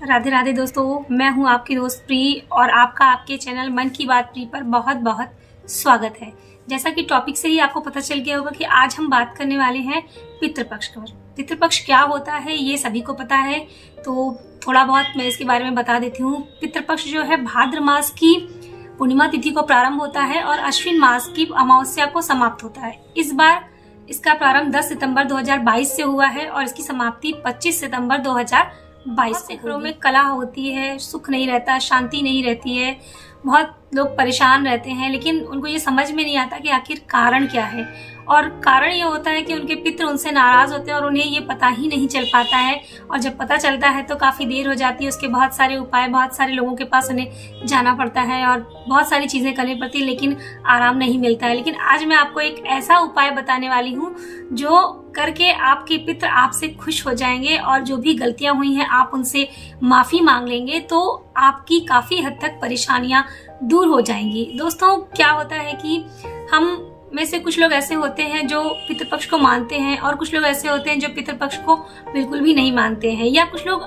राधे राधे दोस्तों, मैं हूं आपकी दोस्त प्री और आपका आपके चैनल मन की बात प्री पर बहुत बहुत स्वागत है। जैसा कि टॉपिक से ही आपको पता चल गया होगा कि आज हम बात करने वाले हैं पितृपक्ष पर। पितृपक्ष क्या होता है ये सभी को पता है, तो थोड़ा बहुत मैं इसके बारे में बता देती हूँ। पितृपक्ष जो है भाद्र मास की पूर्णिमा तिथि को प्रारंभ होता है और अश्विन मास की अमावस्या को समाप्त होता है। इस बार इसका प्रारंभ 10 सितंबर 2022 से हुआ है और इसकी समाप्ति 25 सितंबर 2022 से। घरों में कलह होती है, सुख नहीं रहता, शांति नहीं रहती है, बहुत लोग परेशान रहते हैं, लेकिन उनको ये समझ में नहीं आता कि आखिर कारण क्या है। और कारण ये होता है कि उनके पितृ उनसे नाराज होते हैं और उन्हें ये पता ही नहीं चल पाता है, और जब पता चलता है तो काफी देर हो जाती है। उसके बहुत सारे उपाय, बहुत सारे लोगों के पास उन्हें जाना पड़ता है और बहुत सारी चीजें करनी पड़ती है, लेकिन आराम नहीं मिलता है। लेकिन आज मैं आपको एक ऐसा उपाय बताने वाली हूँ जो करके आपके पितृ आपसे खुश हो जाएंगे और जो भी गलतियां हुई हैं आप उनसे माफी मांग लेंगे, तो आपकी काफी हद तक परेशानियां दूर हो जाएंगी। दोस्तों, क्या होता है कि हम में से कुछ लोग ऐसे होते हैं जो पितृपक्ष को मानते हैं और कुछ लोग ऐसे होते हैं जो पितृपक्ष को बिल्कुल भी नहीं मानते हैं, या कुछ लोग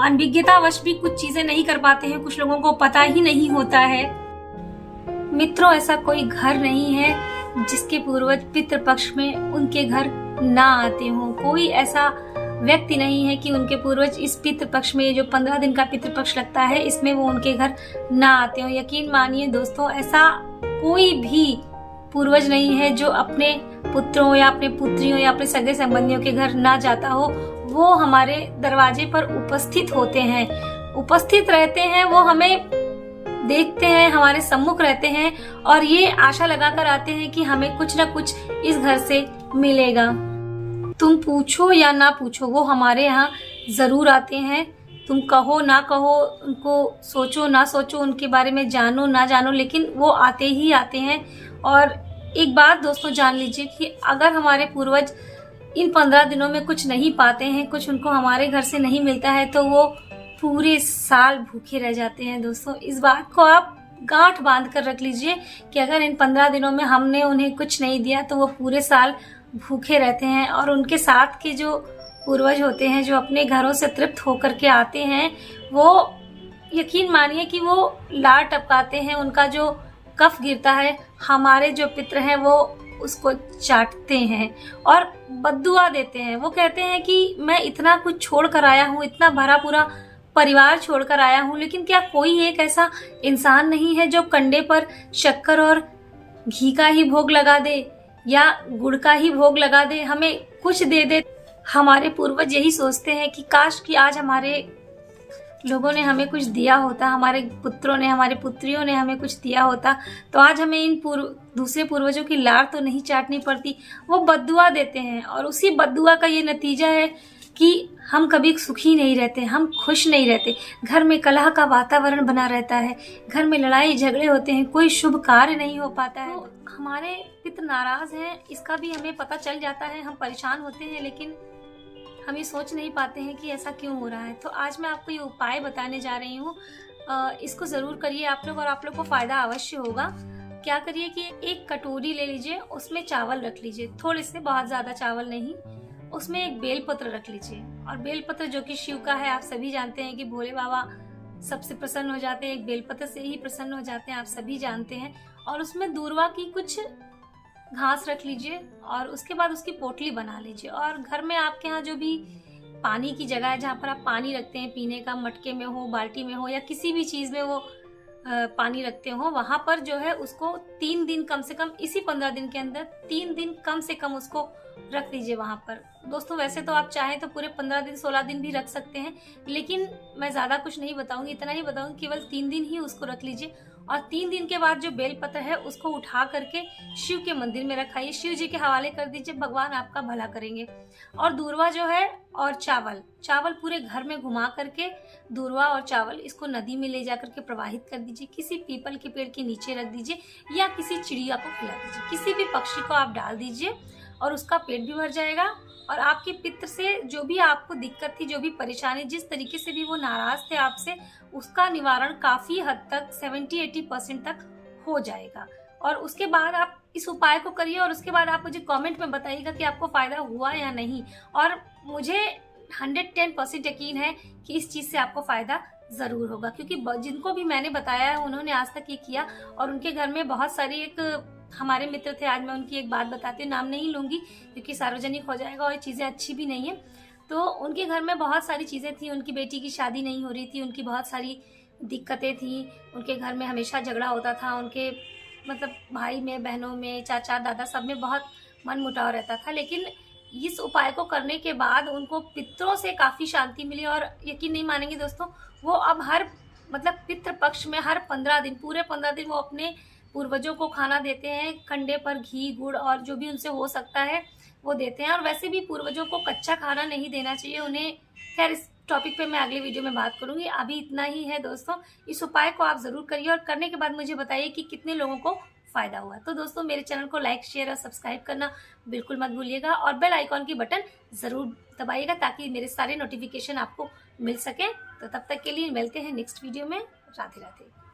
अनभिज्ञतावश भी कुछ चीजें नहीं कर पाते हैं, कुछ लोगों को पता ही नहीं होता है। मित्रों, ऐसा कोई घर नहीं है जिसके पूर्वज पितृपक्ष में उनके घर ना आते हों। कोई ऐसा व्यक्ति नहीं है कि उनके पूर्वज इस पितृपक्ष में, जो 15 दिन का पितृपक्ष लगता है, इसमें वो उनके घर ना आते हो। यकीन मानिए दोस्तों, ऐसा कोई भी पूर्वज नहीं है जो अपने पुत्रों या अपने पुत्रियों या अपने सगे संबंधियों के घर ना जाता हो। वो हमारे दरवाजे पर उपस्थित होते हैं, उपस्थित रहते हैं, वो हमें देखते हैं, हमारे सम्मुख रहते हैं और ये आशा लगाकर आते हैं कि हमें कुछ ना कुछ इस घर से मिलेगा। तुम पूछो या ना पूछो, वो हमारे यहाँ जरूर आते हैं। तुम कहो ना कहो, उनको सोचो ना सोचो, उनके बारे में जानो ना जानो, लेकिन वो आते ही आते हैं। और एक बात दोस्तों जान लीजिए कि अगर हमारे पूर्वज इन 15 दिनों में कुछ नहीं पाते हैं, कुछ उनको हमारे घर से नहीं मिलता है, तो वो पूरे साल भूखे रह जाते हैं। दोस्तों, इस बात को आप गांठ बांध कर रख लीजिए कि अगर इन 15 दिनों में हमने उन्हें कुछ नहीं दिया तो वो पूरे साल भूखे रहते हैं। और उनके साथ के जो पूर्वज होते हैं, जो अपने घरों से तृप्त होकर के आते हैं, वो यकीन मानिए कि वो लार टपकाते हैं। उनका जो कफ गिरता है, हमारे जो पितृ हैं वो उसको चाटते हैं और बद्दुआ देते हैं। वो कहते हैं कि मैं इतना कुछ छोड़ कर आया हूँ, इतना भरा पूरा परिवार छोड़कर आया हूँ, लेकिन क्या कोई एक ऐसा इंसान नहीं है जो कंडे पर शक्कर और घी का ही भोग लगा दे या गुड़ का ही भोग लगा दे, हमें कुछ दे दे। हमारे पूर्वज यही सोचते हैं कि काश कि आज हमारे लोगों ने हमें कुछ दिया होता, हमारे पुत्रों ने, हमारे पुत्रियों ने हमें कुछ दिया होता, तो आज हमें इन दूसरे पूर्वजों की लार तो नहीं चाटनी पड़ती। वो बद्दुआ देते हैं और उसी बद्दुआ का ये नतीजा है कि हम कभी सुखी नहीं रहते, हम खुश नहीं रहते। घर में कलह का वातावरण बना रहता है, घर में लड़ाई झगड़े होते हैं, कोई शुभ कार्य नहीं हो पाता है। तो हमारे पितृ नाराज हैं, इसका भी हमें पता चल जाता है, हम परेशान होते हैं, लेकिन हम ये सोच नहीं पाते हैं कि ऐसा क्यों हो रहा है। तो आज मैं आपको ये उपाय बताने जा रही हूँ, इसको जरूर करिए आप लोग और आप लोग को फायदा अवश्य होगा। क्या करिए कि एक कटोरी ले लीजिए, उसमें चावल रख लीजिए, थोड़े से, बहुत ज्यादा चावल नहीं। उसमें एक बेलपत्र रख लीजिए, और बेलपत्र जो कि शिव का है, आप सभी जानते हैं कि भोले बाबा सबसे प्रसन्न हो जाते हैं, एक बेलपत्र से ही प्रसन्न हो जाते हैं, आप सभी जानते हैं। और उसमें दूर्वा की कुछ घास रख लीजिए और उसके बाद उसकी पोटली बना लीजिए। और घर में आपके यहाँ जो भी पानी की जगह है, जहाँ पर आप पानी रखते हैं पीने का, मटके में हो, बाल्टी में हो, या किसी भी चीज में वो पानी रखते हो, वहां पर जो है उसको 3 दिन कम से कम, इसी 15 दिन के अंदर 3 दिन कम से कम उसको रख दीजिए वहां पर। दोस्तों, वैसे तो आप चाहें तो पूरे 15 दिन 16 दिन भी रख सकते हैं, लेकिन मैं ज्यादा कुछ नहीं बताऊंगी, इतना ही बताऊंगी, केवल 3 दिन ही उसको रख लीजिए। और 3 दिन के बाद जो बेलपत्र है उसको उठा करके शिव के मंदिर में रखाइए, शिव जी के हवाले कर दीजिए, भगवान आपका भला करेंगे। और दूर्वा जो है और चावल पूरे घर में घुमा करके, दूर्वा और चावल इसको नदी में ले जाकर के प्रवाहित कर दीजिए, किसी पीपल के पेड़ के नीचे रख दीजिए या किसी चिड़िया को खिला दीजिए, किसी भी पक्षी को आप डाल दीजिए और उसका पेट भी भर जाएगा। और आपके पितृ से जो भी आपको दिक्कत थी, जो भी परेशानी, जिस तरीके से भी वो नाराज थे आपसे, उसका निवारण काफी हद तक 70-80% तक हो जाएगा। और उसके बाद आप इस उपाय को करिए और उसके बाद आप मुझे कमेंट में बताइएगा कि आपको फायदा हुआ या नहीं। और मुझे 110% यकीन है कि इस चीज से आपको फायदा जरूर होगा, क्योंकि जिनको भी मैंने बताया है उन्होंने आज तक ये किया और उनके घर में बहुत सारी, एक हमारे मित्र थे, आज मैं उनकी एक बात बताती हूँ, नाम नहीं लूंगी क्योंकि सार्वजनिक हो जाएगा और ये चीजें अच्छी भी नहीं है। तो उनके घर में बहुत सारी चीजें थी, उनकी बेटी की शादी नहीं हो रही थी, उनकी बहुत सारी दिक्कतें थी, उनके घर में हमेशा झगड़ा होता था, उनके मतलब भाई में, बहनों में, चाचा दादा सब में बहुत मन मुटाव रहता था। लेकिन इस उपाय को करने के बाद उनको पितरों से काफी शांति मिली और यकीन नहीं मानेंगे दोस्तों, वो अब हर मतलब पितृ पक्ष में हर 15 दिन, पूरे 15 दिन वो अपने पूर्वजों को खाना देते हैं, कंडे पर घी गुड़ और जो भी उनसे हो सकता है वो देते हैं। और वैसे भी पूर्वजों को कच्चा खाना नहीं देना चाहिए उन्हें। खैर इस टॉपिक पे मैं अगले वीडियो में बात करूंगी, अभी इतना ही है दोस्तों। इस उपाय को आप जरूर करिए और करने के बाद मुझे बताइए कि कितने लोगों को फायदा हुआ। तो दोस्तों मेरे चैनल को लाइक शेयर और सब्सक्राइब करना बिल्कुल मत भूलिएगा और बेल आइकॉन की बटन जरूर दबाइएगा ताकि मेरे सारे नोटिफिकेशन आपको मिल सके। तो तब तक के लिए मिलते हैं नेक्स्ट वीडियो में। राधे राधे।